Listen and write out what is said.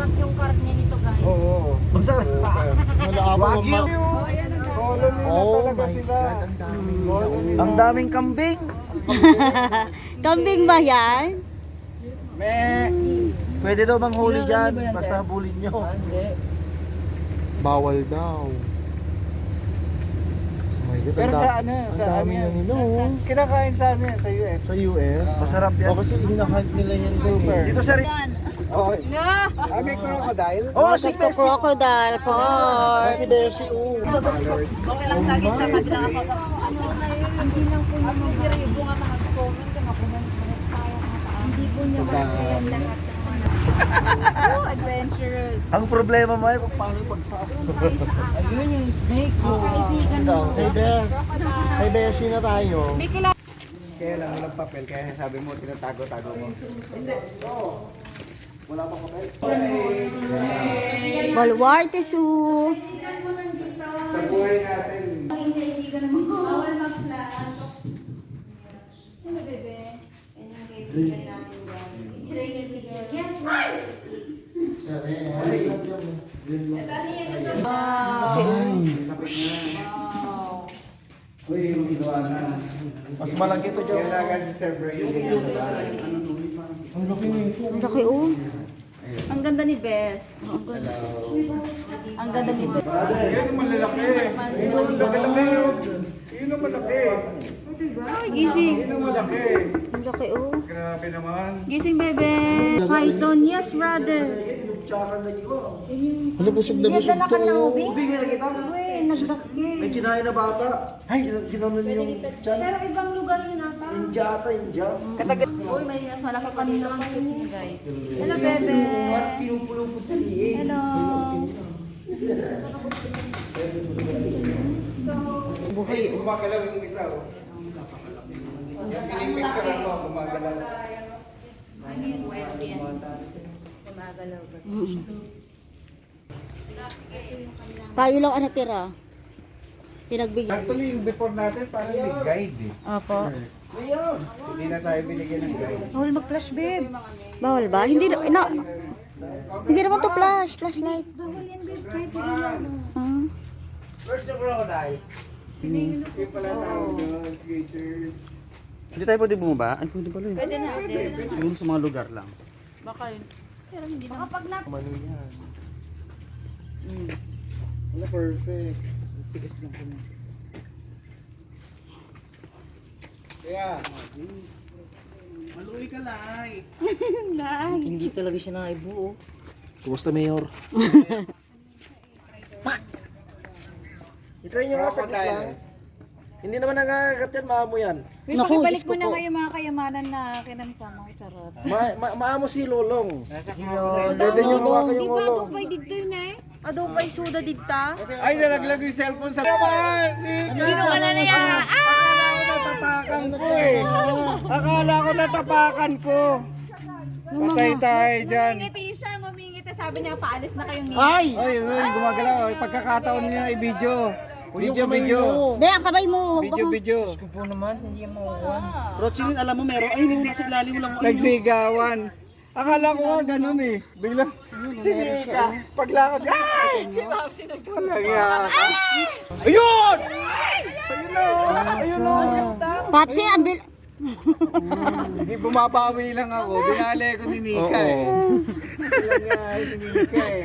Masarap yung karne nito, guys. Oo. Masarap pa. Wagyu. Colony na talaga sila. Ang daming kambing. Kambing ba yan? Pwede daw manghuli dyan. Basta bulin nyo. Bawal daw. Oh my God, Pero sa ano, ang sa dami ano na yan? nila oh. Kinakain sa ano yan, sa US. Sa US. Masarap yan. O kasi hinahunt nila yan Super. Dito sa Oh. May crocodile? Oh, si Ito Bessie. crocodile po. Si Beshi oh. Okay lang sa akin sa kanilang ako. Ano na yun, hindi lang po naman biribo nga mga comment ka mapunan hindi po niya kaya lahat ng adventurous. Ang problema mo ay kung paano pagpasok. Ayun yung snake ko. Kaibigan mo. Kay Bes. Kay Beshi na tayo. May kilala. Kaya lang walang papel, kaya sabi mo, tinatago-tago mo. Baluarte Zoo. Sa buhay natin, Bawal mag-flash. Ano, bebe? Yan yung kaibigan natin dyan. It's rainy season. Yes, right. uy, yung ginawa na. Mas malaki to dyan. Kailangan si Sir Bray yung ginawa. Ang laki nito. Ang laki oh. Ang ganda ni Bes. Ang ganda ni Bes. Yan yung malalaki. Yun yung malaki yun. Yun yung malaki. Ay, gising. Yun yung malaki. Ang laki oh. Grabe naman. Gising, bebe. Python, yes, brother. Hala, busog na Yes, busog dala to ka na, oh. Ubi. Ubi, may nakita mo? Uy, nagbakit. May kinain na bata. Ay, ginanon yung chan. Pero ibang lugar yun ata. India ata, India. Uy, may mas malaki pa rin ang cute niya, guys. Hello, bebe. Pinupulupot sa liig. Hello. Buhay. Gumagalaw yung isa. Oh. Yung pinipicture mo, gumagalaw. Ano yung wet yan? Gumagalaw ba? Tayo lang ang natira. Pinagbigyan. Actually, yung before natin, parang may guide eh. Opo. Hindi na tayo binigyan ng guide. Bawal mag-flash, babe. Bawal ba? Hindi hindi naman to flash. Flashlight. Bawal yan, babe. Kahit hindi lang. Ah. Where's the crocodile? Yung pala tawag doon, skaters. Hindi tayo pwede bumaba? Ay, pwede pala yun. Pwede na. Yung sa mga lugar lang. Baka yun. Pero hindi na. Kapag na... Mano yan. Mm. Wala, perfect. Tigas lang kami. Kaya, Maluwi ka lai. Hindi talaga siya naibuo. Kumusta, Mayor? I-try nyo nga sa lang. Hindi naman nangangagat yan, maamo yan. Naku, Pakibalik Diyos mo ko na po. ngayon mga kayamanan na kinamtama ko, charot. Maamo si Lolong. nasa Pwede nyo luwa Di kayong ba Lolong. adupay dito yun eh? Adupay suda dito. ay, nalaglag yung cellphone sa... Sino ka na niya? Akala ko natapakan ko eh. Akala ko natapakan ko. Patay tayo dyan. Ngumingiti siya, ngumingiti. Sabi niya, paalis na kayong ngiti. Ay, gumagalaw. Pagkakataon niya na i-video. Video. Be, ang kamay mo. Video. Rochilin, alam mo meron. Ay, nung nasa ilalim mo lang. Nagsigawan. Akala ko nga ganun eh. Biglang, sinika. Paglakad, ay! Si Ma'am sinagpapag. Ayun! Ayun na oh! Ayun oh! Papsi, ambil. Hindi bumabawi lang ako. Binali ko ni Nika eh. Kailan niya si Nika eh.